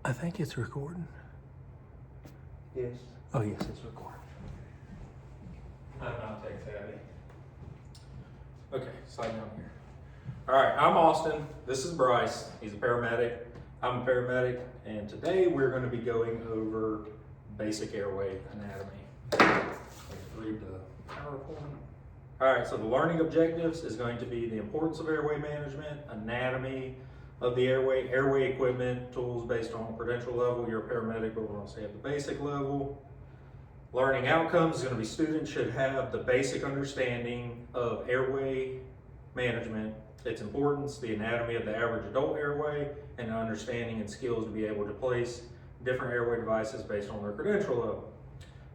I think it's recording. Yes. Oh, yes, it's recording. I'm not tech savvy. Okay, slide down here. All right, I'm Austin. This is Bryce. He's a paramedic. I'm a paramedic, and today we're going to be going over basic airway anatomy. Let's read the PowerPoint. All right, so the learning objectives is going to be the importance of airway management, anatomy of the airway, airway equipment, tools based on credential level. You're a paramedic, but we're going to say at the basic level. Learning outcomes is going to be students should have the basic understanding of airway management, its importance, the anatomy of the average adult airway, and understanding and skills to be able to place different airway devices based on their credential level.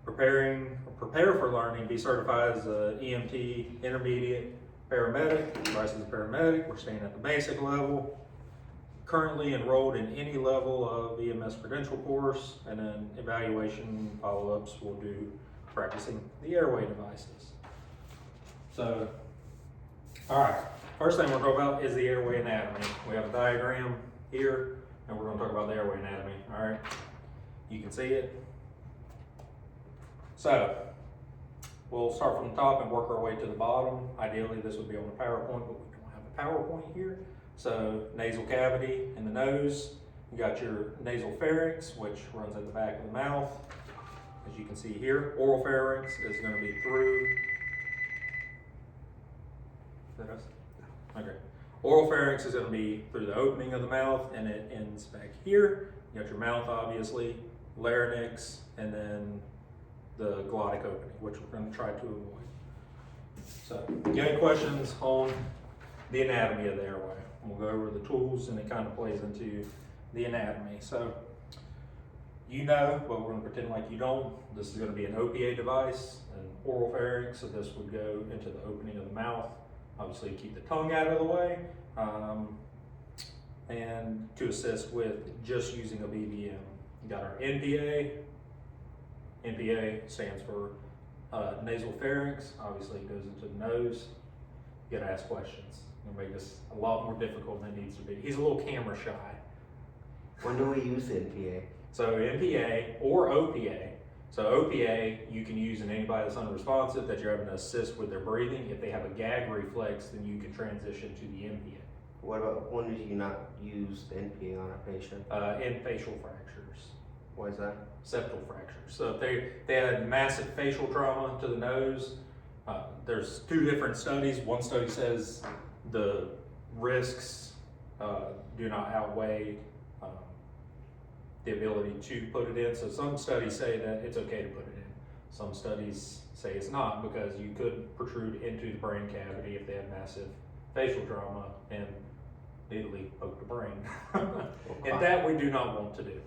Prepare for learning, be certified as an EMT intermediate paramedic. Bryce is a paramedic. We're staying at the basic level. Currently enrolled in any level of EMS credential course, and then evaluation follow-ups will do practicing the airway devices. So, all right, first thing we're going to talk about is the airway anatomy. We have a diagram here, and we're going to talk about the airway anatomy, all right? You can see it. So, we'll start from the top and work our way to the bottom. Ideally, this would be on the PowerPoint, but we don't have a PowerPoint here. So nasal cavity in the nose, you got your nasal pharynx, which runs at the back of the mouth. As you can see here, oral pharynx is going to be through. Is that us? Okay. Oral pharynx is going to be through the opening of the mouth, and it ends back here. You got your mouth, obviously, larynx, and then the glottic opening, which we're going to try to avoid. So, you got any questions on the anatomy of the airway? We'll go over the tools, and it kind of plays into the anatomy. So, you know, but we're going to pretend like you don't. This is going to be an OPA device, an oral pharynx, so this would go into the opening of the mouth. Obviously, keep the tongue out of the way, and to assist with just using a BVM. You got our NPA. NPA stands for nasal pharynx. Obviously, it goes into the nose. You got to ask questions. It'll make this a lot more difficult than it needs to be. He's a little camera shy. When do we use NPA? So NPA or OPA. So OPA you can use in anybody that's unresponsive that you're having to assist with their breathing. If they have a gag reflex, then you can transition to the NPA. What about when do you not use NPA on a patient? In facial fractures. Why is that? Septal fractures. So if they had massive facial trauma to the nose, there's two different studies. One study says the risks do not outweigh the ability to put it in. So some studies say that it's okay to put it in. Some studies say it's not, because you could protrude into the brain cavity if they had massive facial trauma and needly poke the brain. And that we do not want to do.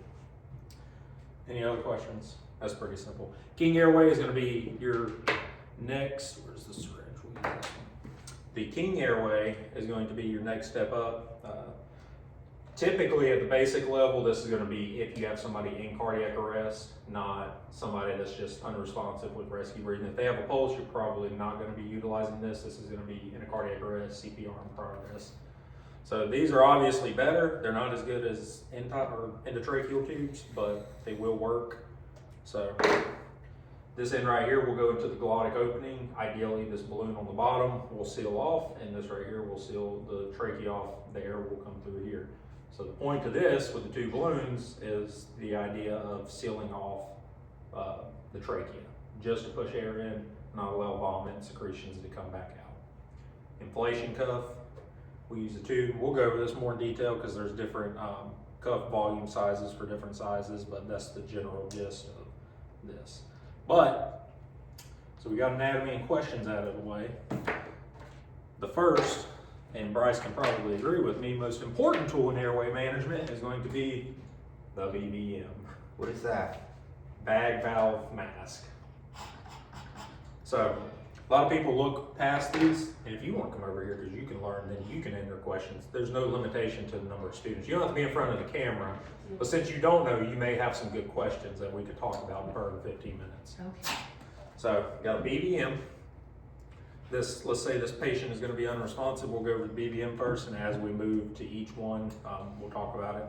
Any other questions? That's pretty simple. King airway is going to be your next, where's the syringe? We'll use this one. The king airway is going to be your next step up. Typically at the basic level, this is going to be if you have somebody in cardiac arrest, not somebody that's just unresponsive with rescue breathing. If they have a pulse, you're probably not going to be utilizing this. This is going to be in a cardiac arrest, CPR in progress. So these are obviously better. They're not as good as endotracheal tubes, but they will work. So this end right here will go into the glottic opening. Ideally, this balloon on the bottom will seal off, and this right here will seal the trachea off. The air will come through here. So the point to this with the two balloons is the idea of sealing off the trachea, just to push air in, not allow vomit and secretions to come back out. Inflation cuff, we use a tube. We'll go over this more in detail because there's different cuff volume sizes for different sizes, but that's the general gist of this. But, so we got anatomy and questions out of the way. The first, and Bryce can probably agree with me, most important tool in airway management is going to be the BVM. What is that? Bag valve mask. So, a lot of people look past these, and if you want to come over here because you can learn, then you can enter questions. There's no limitation to the number of students. You don't have to be in front of the camera, but since you don't know, you may have some good questions that we could talk about in 15 minutes. Okay. So, got a BVM. Let's say this patient is going to be unresponsive. We'll go over the BVM first, and as we move to each one, we'll talk about it.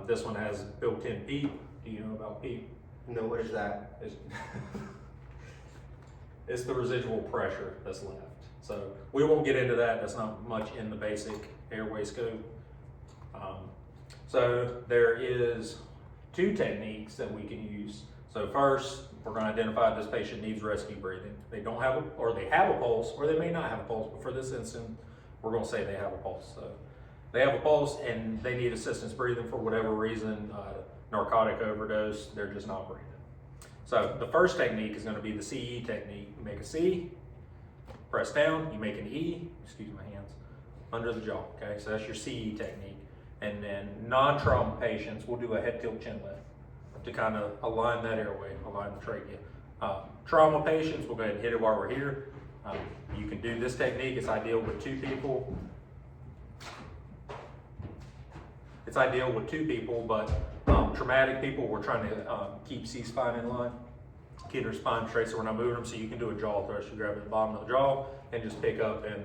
This one has built-in PEEP. Do you know about PEEP? No, what is that? It's, it's the residual pressure that's left. So we won't get into that. That's not much in the basic airway scope. So there is 2 techniques that we can use. So first, we're going to identify if this patient needs rescue breathing. They don't have or they have a pulse, or they may not have a pulse, but for this instance, we're going to say they have a pulse. So they have a pulse and they need assistance breathing for whatever reason, narcotic overdose, they're just not breathing. So the first technique is going to be the CE technique. You make a C, press down, you make an E, excuse my hands, under the jaw, okay? So that's your CE technique. And then non-trauma patients will do a head tilt chin lift to kind of align that airway, align the trachea. Trauma patients, we'll go ahead and hit it while we're here. You can do this technique, it's ideal with 2 people. It's ideal with 2 people, but traumatic people, we're trying to keep C-spine in line, keep their spine straight so we're not moving them, so you can do a jaw thrust. You grab the bottom of the jaw and just pick up, and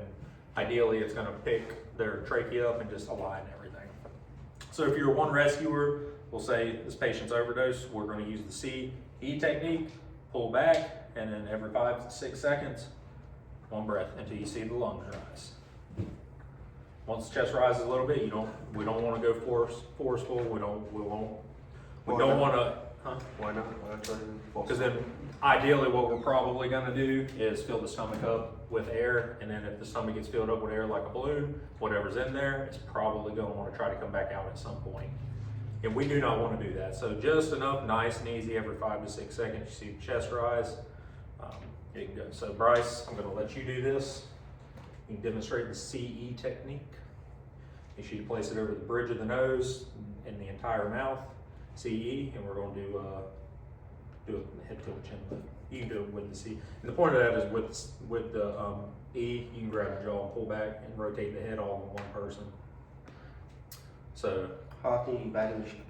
ideally it's gonna pick their trachea up and just align everything. So if you're one rescuer, we'll say this patient's overdose, we're gonna use the CE technique, pull back, and then every 5 to 6 seconds, 1 breath until you see the lungs rise. Once the chest rises a little bit, we don't want to go forceful. We don't want to. Why not? Why not try to Because then, ideally, what we're probably going to do is fill the stomach up with air, and then if the stomach gets filled up with air like a balloon, whatever's in there, it's probably going to want to try to come back out at some point. And we do not want to do that. So just enough, nice and easy, every 5 to 6 seconds, you see the chest rise. You can go. So Bryce, I'm going to let you do this. You can demonstrate the CE technique. Make sure you place it over the bridge of the nose and the entire mouth, CE, and we're going to do a head tilt chin lift. You can do it with the C. And the point of that is with the E, you can grab the jaw and pull back and rotate the head all in one person. So How often you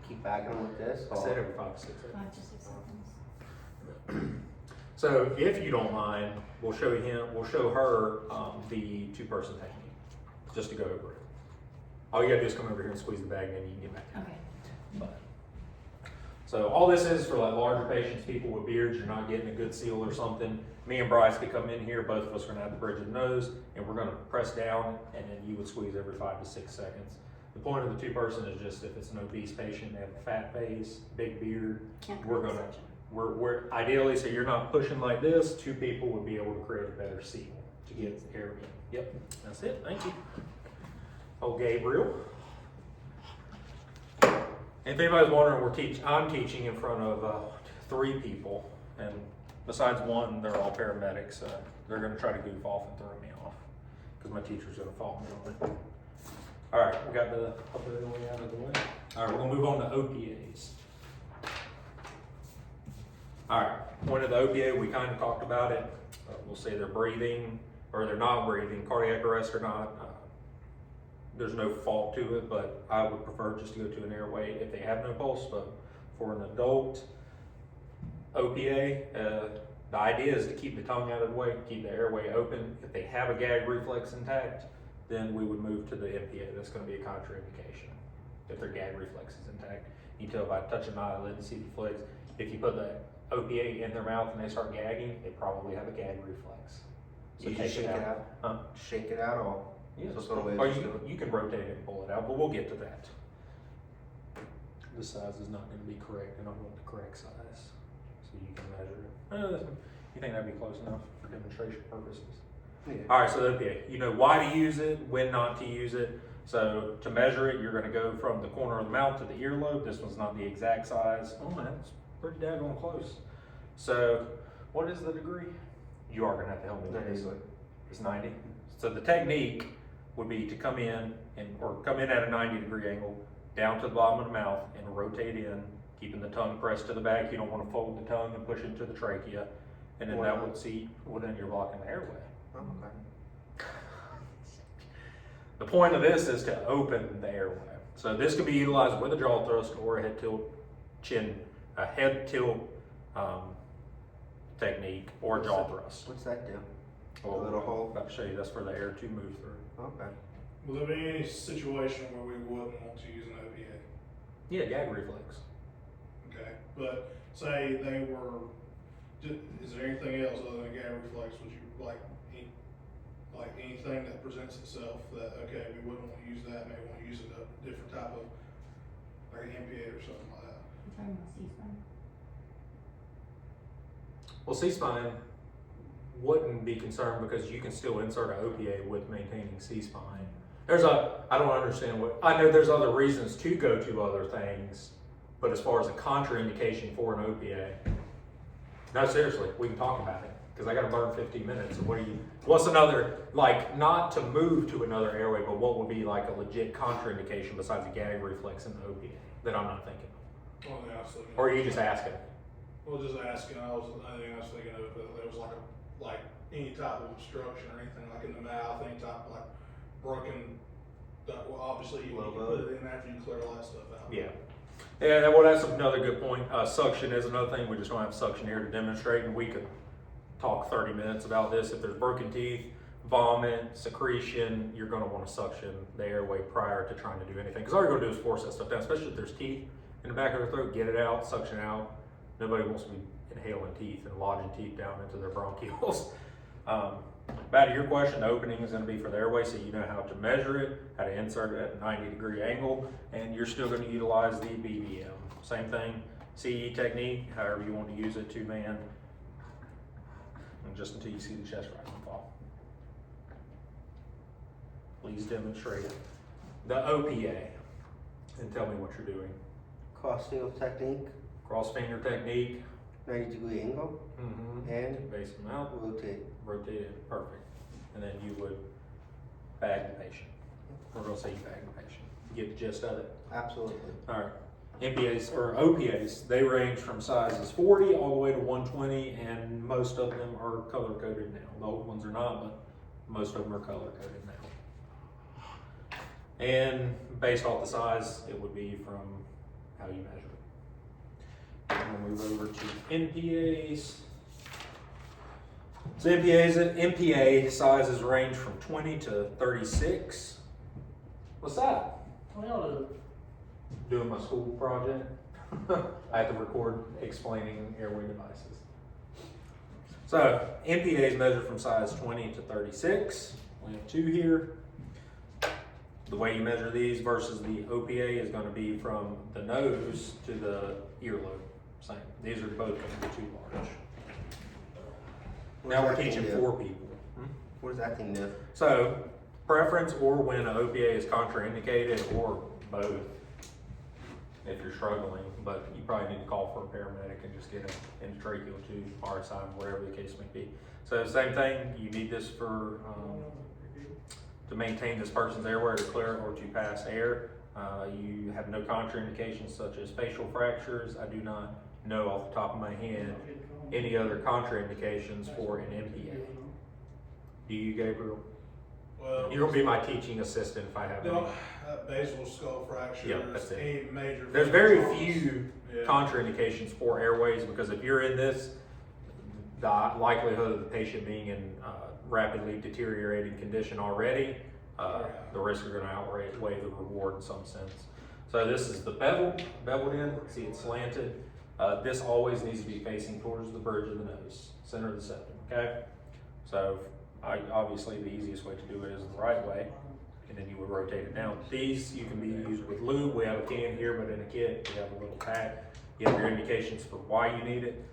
keep bagging them with this? I said every 5 to 6 seconds. 5 to 6 seconds. So if you don't mind, we'll show her the 2-person technique, just to go over it. All you gotta do is come over here and squeeze the bag, and then you can get back. Okay. But, so all this is for like larger patients, people with beards, you're not getting a good seal or something. Me and Bryce could come in here, both of us are gonna have the bridge of the nose, and we're gonna press down, and then you would squeeze every 5 to 6 seconds. The point of the 2-person is just if it's an obese patient, they have a fat face, big beard, Can't we're create gonna, suction. we're ideally, so you're not pushing like this, 2 people would be able to create a better seal to get air in. Yep, that's it, thank you. Oh, Gabriel. And if anybody's wondering, I'm teaching in front of 3 people, and besides 1, they're all paramedics. They're gonna try to goof off and throw me off, because my teacher's gonna follow me on it. All right, we got the way out of the way. All right, we're gonna move on to OPAs. All right, point of the OPA, we kind of talked about it. We'll say they're breathing, or they're not breathing, cardiac arrest or not. There's no fault to it, but I would prefer just to go to an airway if they have no pulse. But for an adult OPA, the idea is to keep the tongue out of the way, keep the airway open. If they have a gag reflex intact, then we would move to the MPA. That's going to be a contraindication if their gag reflex is intact. You can tell by touching an eyelid and see the flares. If you put the OPA in their mouth and they start gagging, they probably have a gag reflex. So you just shake it out? Huh? Shake it out, or? Yes. So it's gonna wait Or just you can rotate it and pull it out, but we'll get to that. The size is not going to be correct. I don't want the correct size, so you can measure it. You think that'd be close enough for demonstration purposes? Yeah. All right, so okay, you know why to use it, when not to use it. So to measure it, you're going to go from the corner of the mouth to the earlobe. This one's not the exact size. Oh man, it's pretty daggone close. So what is the degree? You are going to have to help me with this. It's 90. So the technique would be to come in come in at a 90-degree angle, down to the bottom of the mouth, and rotate in, keeping the tongue pressed to the back. You don't want to fold the tongue and push into the trachea, and then that would see, well then you're blocking the airway. Oh, okay. The point of this is to open the airway. So this can be utilized with a jaw thrust or a head tilt technique or a jaw thrust. What's that do? Well, A little hole? About to show you, that's for the air to move through. Okay. Will there be any situation where we wouldn't want to use an OPA? Yeah, gag reflex. Okay, but say they were, is there anything else other than gag reflex, would you like anything that presents itself that, okay, we wouldn't want to use that, maybe want to use a different type of, like an MPA or something like that? You're talking about C-spine? Well, C-spine wouldn't be concerned because you can still insert an OPA with maintaining C-spine. I don't understand I know there's other reasons to go to other things, but as far as a contraindication for an OPA, no, seriously, we can talk about it, because I gotta burn 15 minutes, so what's another, like, not to move to another airway, but what would be like a legit contraindication besides a gag reflex and the OPA that I'm not thinking of? Well, yeah, I was thinking. Or are you just asking? Well, just asking, I think I was thinking of, if there was like any type of obstruction or anything, like in the mouth, any type of like broken, well, obviously you can put it in after you clear all that stuff out. Yeah. Yeah, well, that's another good point. Suction is another thing. We just don't have suction here to demonstrate, and we could talk 30 minutes about this. If there's broken teeth, vomit, secretion, you're going to want to suction the airway prior to trying to do anything. Because all you're going to do is force that stuff down, especially if there's teeth in the back of the throat. Get it out, suction out. Nobody wants to be inhaling teeth and lodging teeth down into their bronchioles. Back to your question, the opening is going to be for the airway, so you know how to measure it, how to insert it at a 90-degree angle, and you're still going to utilize the BBM. Same thing, CE technique, however you want to use it, 2-man, and just until you see the chest rising fall. Please demonstrate the OPA and tell me what you're doing. Cross finger technique, Cross finger technique. 90-degree angle, and Base them out. rotate. It, perfect. And then you would bag the patient. We're gonna say you bag the patient. You get the gist of it? Absolutely. All right. MPAs or OPAs, they range from sizes 40 all the way to 120, and most of them are color coded now. The old ones are not, but most of them are color coded now. And based off the size, it would be from how you measure it. We'll move over to NPAs. So NPA sizes range from 20 to 36. What's that? Well, Doing my school project. I have to record explaining airway devices. So NPAs measure from size 20 to 36. We have two here. The way you measure these versus the OPA is going to be from the nose to the earlobe. Same. These are both going to be too large. Now we're teaching 4 people. What does that thing do? So, preference or when an OPA is contraindicated, or both, if you're struggling, but you probably need to call for a paramedic and just get an intratracheal tube, RSI, whatever the case may be. So same thing, you need this for, to maintain this person's airway to clear or to pass air. You have no contraindications such as facial fractures. I do not know off the top of my head any other contraindications for an MPA. Do you, Gabriel? Well, You're gonna be my teaching assistant if I have any. no, basal skull fractures, Yeah, that's it. any major. There's very fractures. few Yeah. contraindications for airways, because if you're in this, the likelihood of the patient being in rapidly deteriorating condition already, the risks are gonna outweigh the reward in some sense. So this is the beveled in, see it's slanted. This always needs to be facing towards the bridge of the nose, center of the septum, okay? So obviously the easiest way to do it is the right way, and then you would rotate it down. These, you can be used with lube. We have a can here, but in a kit, we have a little pack. You have your indications for why you need it.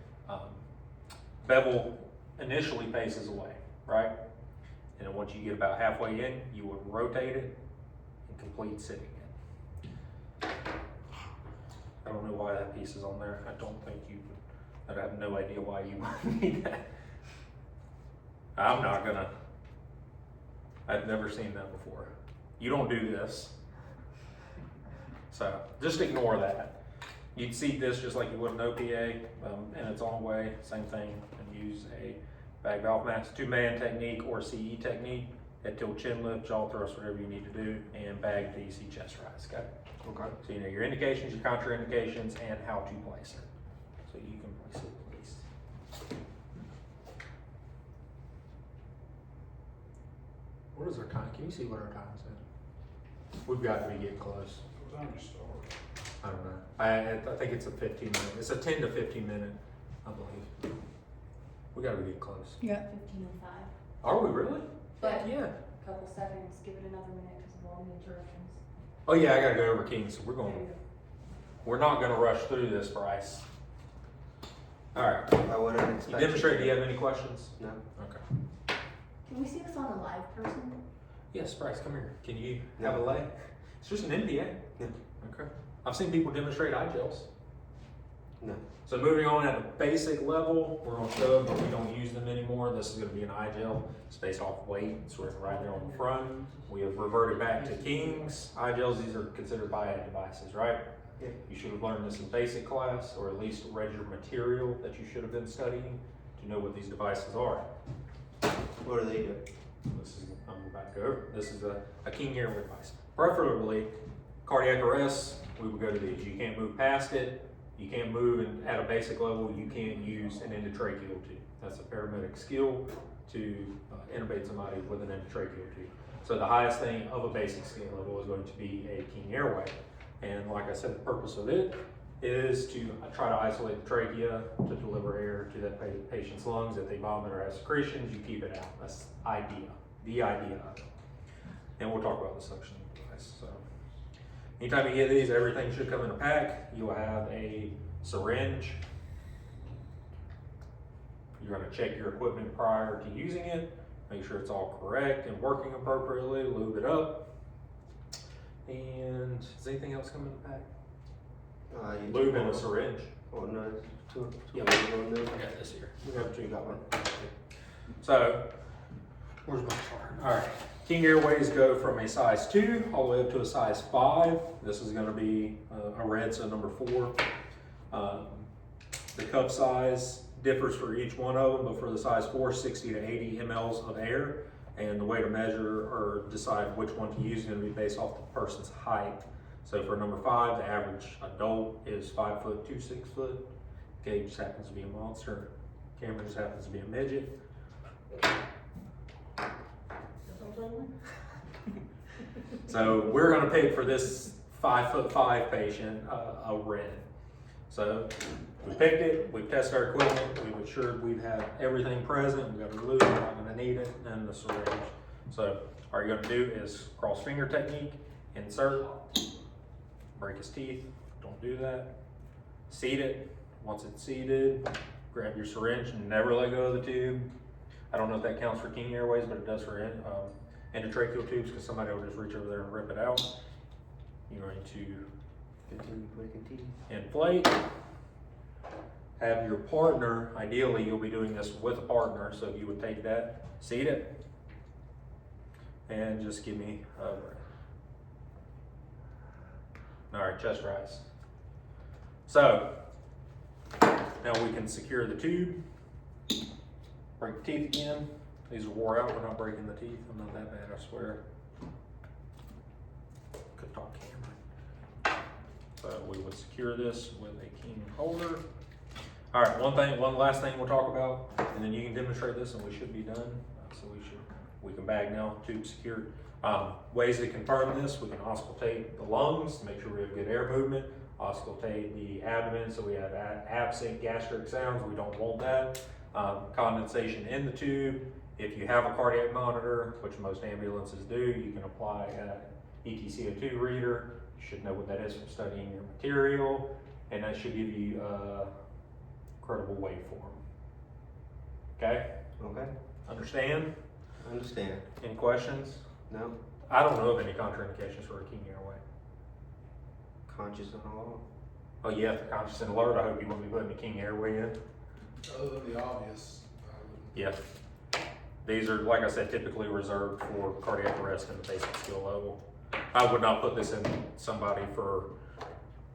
Bevel initially faces away, right? And then once you get about halfway in, you would rotate it and complete sitting in. I don't know why that piece is on there. I don't think you, I have no idea why you might need that. I've never seen that before. You don't do this. So just ignore that. You'd see this just like you would an OPA, in its own way, same thing, and use a bag valve mask, 2-man technique or CE technique, head tilt, chin lift, jaw thrust, whatever you need to do, and bag till you see chest rise, okay? Okay. So you know your indications, your contraindications, and how to place it. So you can place it, please. What is our time? Can you see what our time is at? We've got to be getting close. What time you start? I don't know. I think it's a 15 minute, it's a 10 to 15 minute, I believe. We gotta get close. Yeah. 15:05. Are we really? But Yeah. couple seconds, give it another minute because of all the interruptions. Oh yeah, I gotta go over King, so There you go. we're not gonna rush through this, Bryce. Alright, I wouldn't you expect. demonstrate, do you have any questions? No. Okay. Can we see this on a live person? Yes, Bryce, come here. Can you have a leg? It's just an NPA. No. Okay. I've seen people demonstrate eye gels. No. So moving on at a basic level, we're gonna show them, but we don't use them anymore. This is gonna be an eye gel. It's based off weight. It's written right there on the front. We have reverted back to King's eye gels. These are considered BIAD devices, right? Yeah. You should have learned this in basic class, or at least read your material that you should have been studying to know what these devices are. What do they do? This is, I'm about to go over. This is a King Airway device. Preferably, cardiac arrest, we would go to these. You can't move past it. You can't move, and at a basic level, you can't use an endotracheal tube. That's a paramedic skill to intubate somebody with an endotracheal tube. So the highest thing of a basic skill level is going to be a King Airway. And like I said, the purpose of it is to try to isolate the trachea to deliver air to that patient's lungs. If they vomit or have secretions, you keep it out. That's the idea of it. And we'll talk about the suction device. So anytime you get these, everything should come in a pack. You'll have a syringe. You're gonna check your equipment prior to using it. Make sure it's all correct and working appropriately, lube it up. And does anything else come in the pack? You Lube took and a one. syringe. Oh, no, two Yeah. of them on there. I got this here. We got two, got one. So, where's my chart? Alright, King Airways go from a size 2 all the way up to a size 5. This is gonna be a red, so number 4. The cup size differs for each one of them, but for the size 4, 60 to 80 mLs of air. And the way to measure or decide which one to use is gonna be based off the person's height. So for number 5, the average adult is 5 foot to 6 foot. Gage just happens to be a monster. Cameron just happens to be a midget. So we're gonna pick for this 5'5" patient a red. So we picked it, we tested our equipment, we've assured we've had everything present, we got our lube, we're not gonna need it, and the syringe. So all you're gonna do is cross finger technique, insert, break his teeth, don't do that. Seat it, once it's seated, grab your syringe and never let go of the tube. I don't know if that counts for King Airways, but it does for endotracheal tubes, because somebody will just reach over there and rip it out. You're going to Continue breaking teeth. inflate. Have your partner, ideally you'll be doing this with a partner, so you would take that, seat it, and just give me a breath. Alright, chest rise. So, now we can secure the tube, break the teeth again. These are wore out, we're not breaking the teeth, I'm not that bad, I swear. Could talk camera. So we would secure this with a King holder. All right, one last thing we'll talk about, and then you can demonstrate this and we should be done. So we can bag now, tube secured. Ways to confirm this, we can auscultate the lungs to make sure we have good air movement, auscultate the abdomen so we have absent gastric sounds, we don't want that. Condensation in the tube. If you have a cardiac monitor, which most ambulances do, you can apply an ETCO2 reader. You should know what that is from studying your material, and that should give you a credible waveform. Okay? Okay, Understand? I understand. Any questions? No, I don't know of any contraindications for a King Airway. conscious and all. Oh, yeah, if they're conscious and alert, I hope you won't be putting a King Airway in. Other than the obvious, Yeah. These are, like I said, typically reserved for cardiac arrest and the basic skill level. I would not put this in somebody for,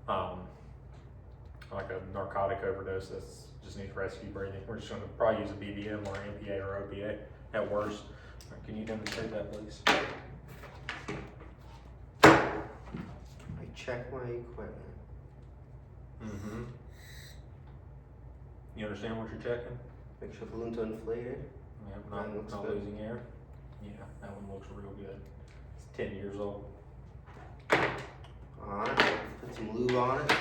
like a narcotic overdose that's just needs rescue breathing. We're just gonna probably use a BBM or MPA or OPA at worst. All right, can you demonstrate that, please? I check my equipment. Mm-hmm. You understand what you're checking? Make sure balloon's inflated. Yeah, That looks not good. losing air. Yeah, that one looks real good. It's 10 years old. Alright, put some lube on it.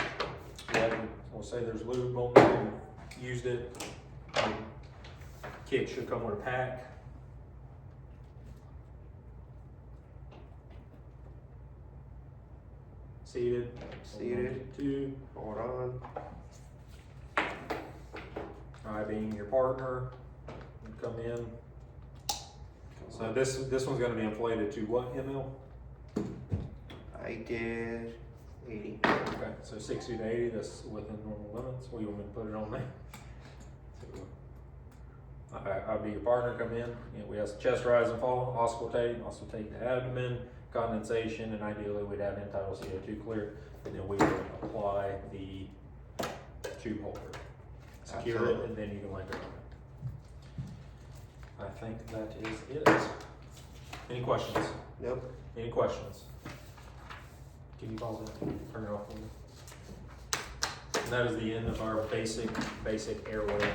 we'll say there's lube on there, and used it. The kit should come with a pack. Seated. Seated. 1, 2. Hold on. I being your partner, you come in. So this one's gonna be inflated to what ml? I did 80. Okay, so 60 to 80, that's within normal limits. What do you want me to put it on there? I'll be your partner, come in. We have chest rise and fall, auscultate the abdomen, condensation, and ideally we'd have end-tidal CO2 clear. And then we will apply the tube holder. Secure it, Absolutely. and then you can let go of it. I think that is it. Any questions? Nope. Any questions? Can you pause that? Turn it off for me. And that is the end of our basic airway